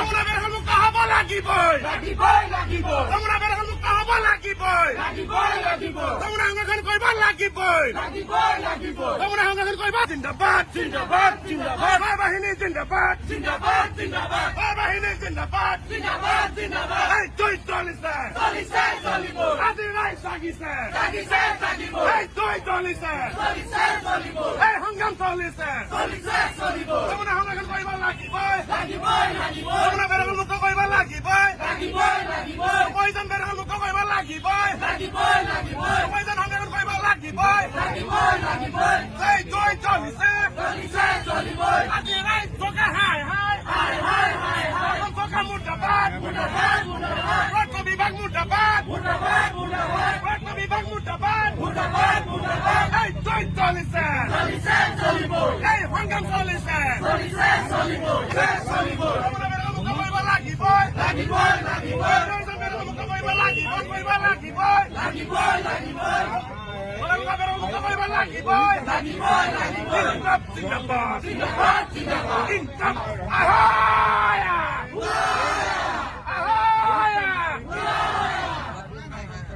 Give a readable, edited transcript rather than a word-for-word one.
তোমরা বের মুক্ত হব লাগিবই তোমরা বের মুক্ত হব লাগিবই তোমরা সংগঠন করব লাগিবই তোমরা সংগঠন করব জিন্দাবাদ জিন্দাবাদ জিন্দাবাদ বাহিনী জিন্দাবাদ জিন্দাবাদ জিন্দাবাদ বাহিনী জিন্দাবাদ জিন্দাবাদ জিন্দাবাদ এই তুই চলিছে আজি নাই সাগিছে এই তুই চলিছে এই সংগ্রাম চলিছে তোমরা সংগঠন করব লাগিবই তোমরা বেৰ মুক্ত কৰিব লাগিবই প্ৰয়োজন বেৰ মুক্ত কৰিব লাগিবই প্ৰয়োজন সংগঠন কৰিব লাগিবই এই তুই চলিছে আজি নাই চকা হাই চকা মুৰ্দাবাদ ৰক্ত বিভাগ মুৰ্দাবাদ ৰক্ত বিভাগ মুৰ্দাবাদ এই তুই চলিছে এই সংগ্ৰাম চলিছে তোমৰা বেৰ মুক্ত কৰিব লাগিবই প্ৰয়োজন বেৰ মুক্ত কৰিব লাগিবই জিন্দাবাদ জিন্দাবাদ জিন্দাবাদ